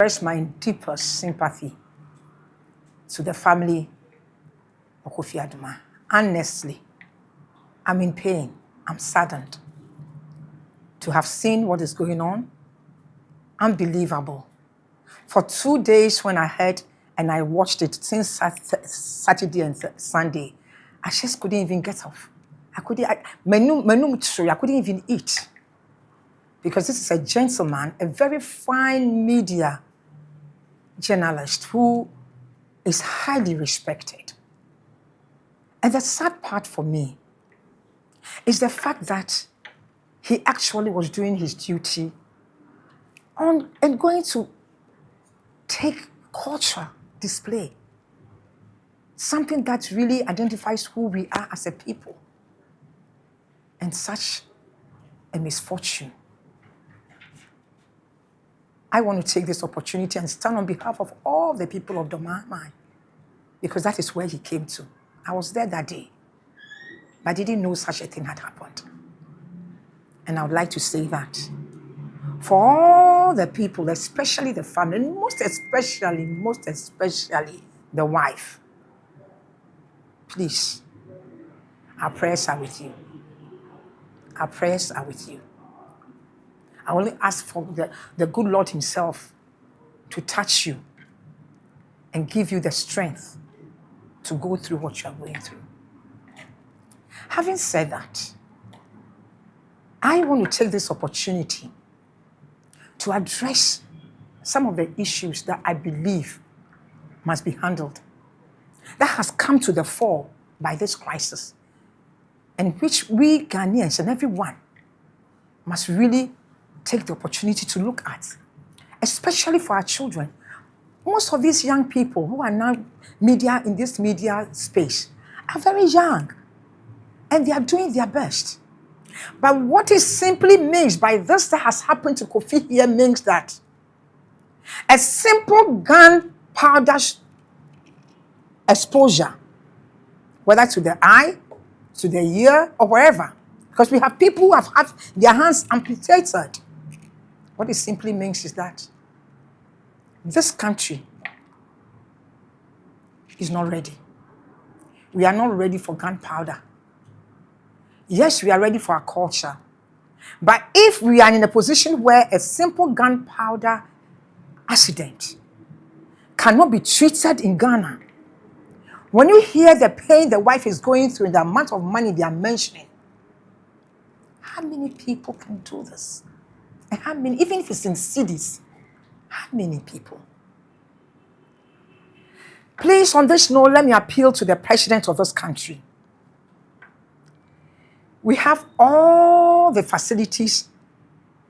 express my deepest sympathy to the family of Kofi Adoma. Honestly, I'm in pain. I'm saddened to have seen what is going on. Unbelievable. For 2 days when I heard and I watched it since Saturday and Sunday, I just couldn't even get off. I couldn't even eat. Because this is a gentleman, a very fine media journalist who is highly respected. And the sad part for me is the fact that he actually was doing his duty and going to take culture display, something that really identifies who we are as a people, and such a misfortune. I want to take this opportunity and stand on behalf of all the people of Domamai, because that is where he came to. I was there that day, but I didn't know such a thing had happened. And I would like to say that for all the people, especially the family, and most especially the wife, please, our prayers are with you. Our prayers are with you. I only ask for the good Lord himself to touch you and give you the strength to go through what you are going through. Having said that, I want to take this opportunity to address some of the issues that I believe must be handled, that has come to the fore by this crisis, and which we Ghanaians and everyone must really take the opportunity to look at, especially for our children. Most of these young people who are now in this media space are very young, and they are doing their best. But what it simply means by this that has happened to Kofi here means that a simple gunpowder exposure, whether to the eye, to the ear, or wherever, because we have people who have had their hands amputated. What it simply means is that this country is not ready. We are not ready for gunpowder. Yes, we are ready for our culture. But if we are in a position where a simple gunpowder accident cannot be treated in Ghana, when you hear the pain the wife is going through and the amount of money they are mentioning, how many people can do this? And how many, even if it's in cities, how many people? Please, on this note, let me appeal to the president of this country. We have all the facilities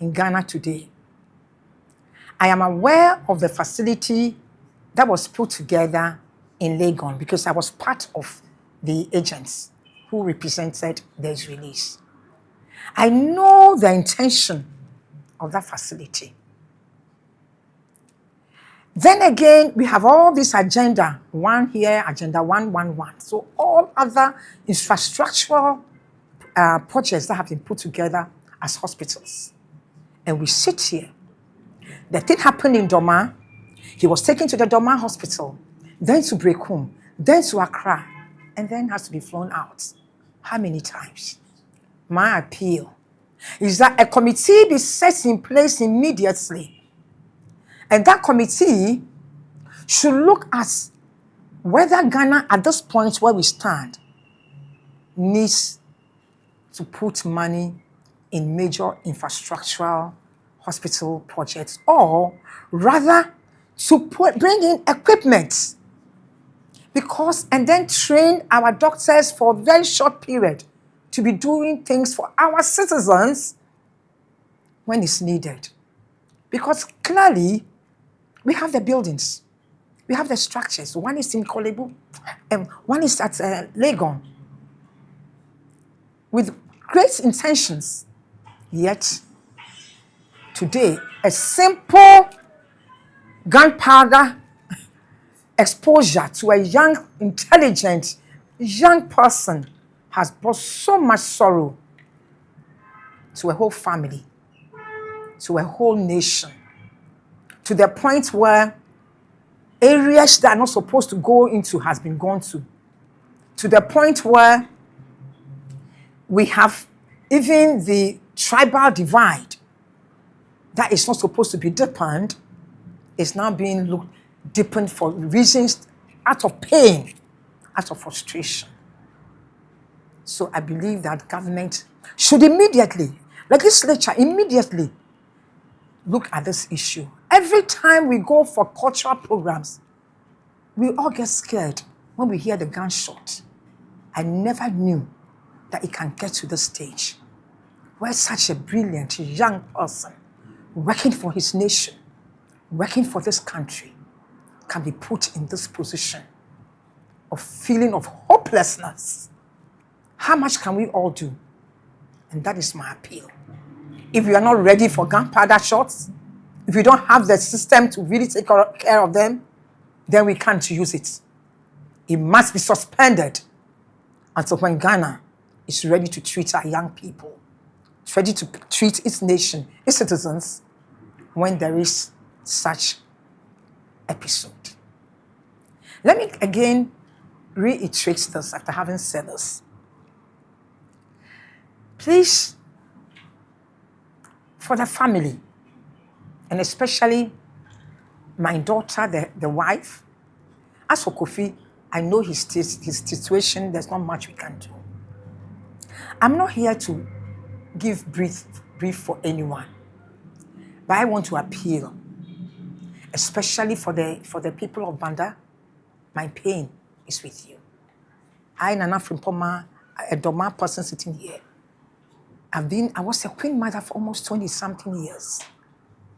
in Ghana today. I am aware of the facility that was put together in Legon because I was part of the agents who represented the Israelis. I know the intention of that facility. Then again, we have all this agenda, one here, agenda 111. So all other infrastructural projects that have been put together as hospitals. And we sit here. The thing happened in Doma. He was taken to the Doma hospital, then to Brekum, then to Accra, and then has to be flown out. How many times? My appeal is that a committee be set in place immediately. And that committee should look at whether Ghana, at this point where we stand, needs to put money in major infrastructural hospital projects, or rather to bring in equipment, and then train our doctors for a very short period to be doing things for our citizens when it's needed. Because clearly, we have the buildings, we have the structures. One is in Kolebu, and one is at Legon, with great intentions. Yet, today, a simple gunpowder exposure to a young, intelligent, young person has brought so much sorrow to a whole family, to a whole nation, to the point where areas that are not supposed to go into has been gone to the point where we have even the tribal divide that is not supposed to be deepened is now being deepened for reasons out of pain, out of frustration. So I believe that government should immediately, legislature immediately, look at this issue. Every time we go for cultural programs, we all get scared when we hear the gunshot. I never knew that it can get to this stage where such a brilliant young person working for his nation, working for this country, can be put in this position of feeling of hopelessness. How much can we all do? And that is my appeal. If you are not ready for gunpowder shots, if you don't have the system to really take care of them, then we can't use it. It must be suspended until when Ghana is ready to treat our young people, it's ready to treat its nation, its citizens, when there is such episode. Let me again reiterate this after having said this. Please, for the family, and especially my daughter, the wife, as for Kofi, I know his situation, there's not much we can do. I'm not here to give brief for anyone, but I want to appeal, especially for the people of Banda. My pain is with you. I, Nana Frimpoma, a Doma person sitting here, I was a queen mother for almost 20-something years.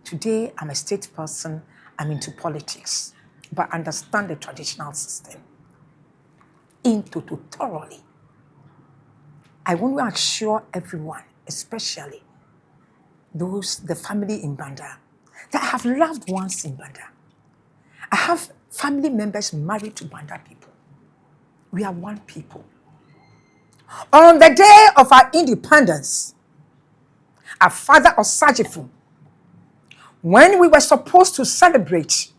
Today, I'm a state person, I'm into politics, but understand the traditional system thoroughly. I want to assure everyone, especially the family in Banda, that have loved ones in Banda. I have family members married to Banda people. We are one people. On the day of our independence, our father Osagyefo, when we were supposed to celebrate,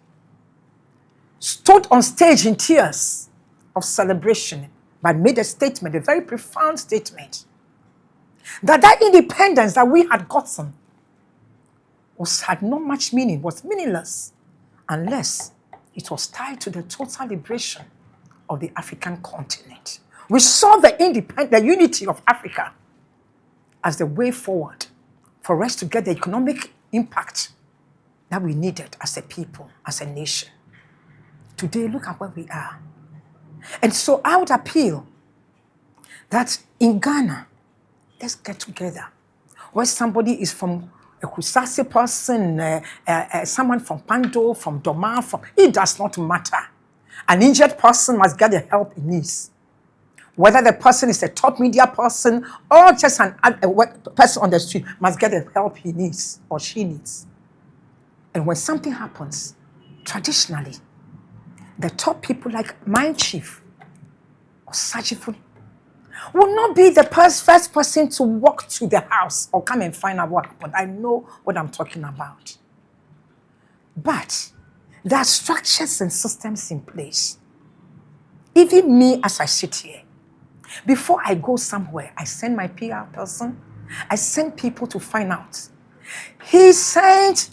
stood on stage in tears of celebration, but made a statement, a very profound statement, that independence that we had gotten had not much meaning, was meaningless, unless it was tied to the total liberation of the African continent. We saw the unity of Africa as the way forward for us to get the economic impact that we needed as a people, as a nation. Today, look at where we are. And so I would appeal that in Ghana, let's get together. Where somebody is from a Kusasi person, someone from Pando, from Doma, it does not matter. An injured person must get the help he needs. Whether the person is a top media person or just a person on the street, must get the help he needs or she needs. And when something happens, traditionally, the top people like my chief or Osagyefo will not be the first person to walk to the house or come and find out what happened. I know what I'm talking about. But there are structures and systems in place. Even me, as I sit here, before I go somewhere, I send my PR person, I send people to find out. He sent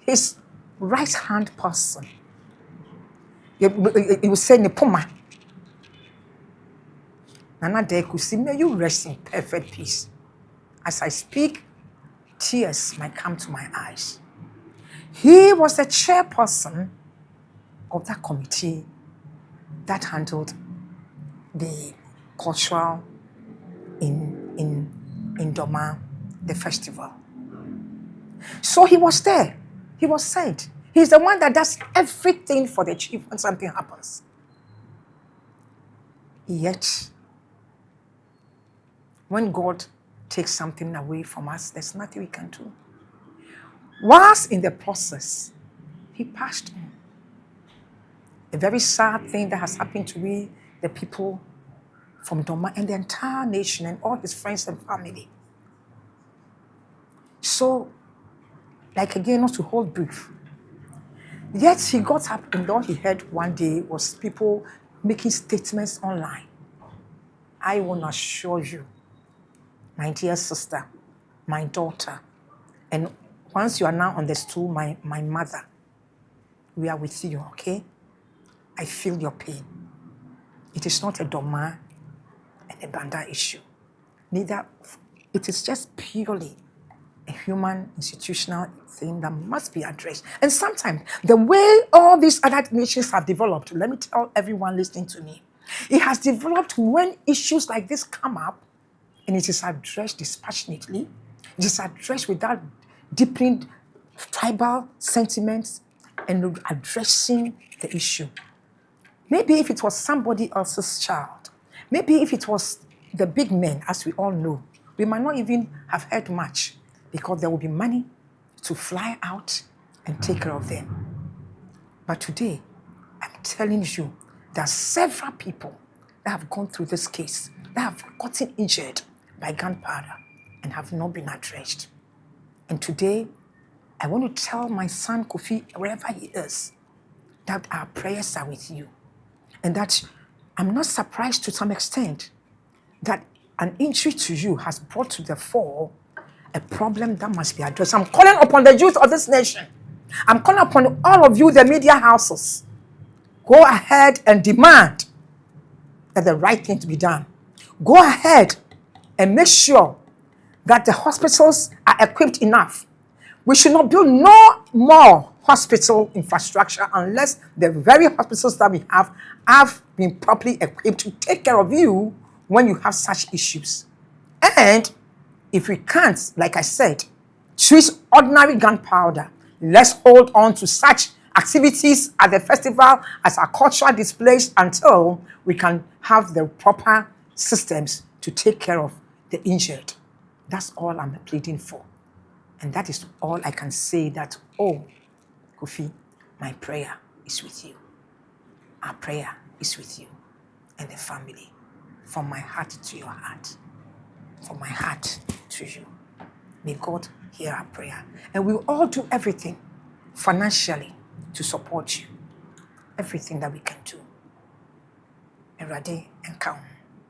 his right-hand person. He will say, Nepoma. Nana Dekusi, may you rest in perfect peace. As I speak, tears might come to my eyes. He was the chairperson of that committee that handled the cultural in Doma, the festival. So he was there. He was sent. He's the one that does everything for the chief when something happens. Yet, when God takes something away from us, there's nothing we can do. Whilst in the process, he passed on. A very sad thing that has happened to we, the people from Doma and the entire nation and all his friends and family. So, like again, not to hold brief, Yet he got up and all he heard one day was people making statements online. I want to assure you, my dear sister, my daughter, and once you are now on the stool, my mother, we are with you, okay? I feel your pain. It is not a Doma and a Banda issue. Neither, it is just purely a human institutional thing that must be addressed. And sometimes, the way all these other nations have developed, let me tell everyone listening to me, it has developed when issues like this come up, and it is addressed dispassionately, it is addressed without deepening tribal sentiments and addressing the issue. Maybe if it was somebody else's child, maybe if it was the big men, as we all know, we might not even have heard much because there will be money to fly out and take care of them. But today, I'm telling you, there are several people that have gone through this case, that have gotten injured by gunpowder and have not been addressed. And today, I want to tell my son Kofi, wherever he is, that our prayers are with you. And that I'm not surprised to some extent that an injury to you has brought to the fore a problem that must be addressed. I'm calling upon the youth of this nation. I'm calling upon all of you, the media houses. Go ahead and demand that the right thing to be done. Go ahead and make sure that the hospitals are equipped enough. We should not build no more hospital infrastructure unless the very hospitals that we have been properly equipped to take care of you when you have such issues. And if we can't, like I said, choose ordinary gunpowder, let's hold on to such activities at the festival as our cultural displays until we can have the proper systems to take care of the injured. That's all I'm pleading for. And that is all I can say that, oh, Kofi, my prayer is with you. Our prayer is with you and the family. From my heart to your heart. From my heart to you. May God hear our prayer. And we'll all do everything financially to support you. Everything that we can do. Erade and count.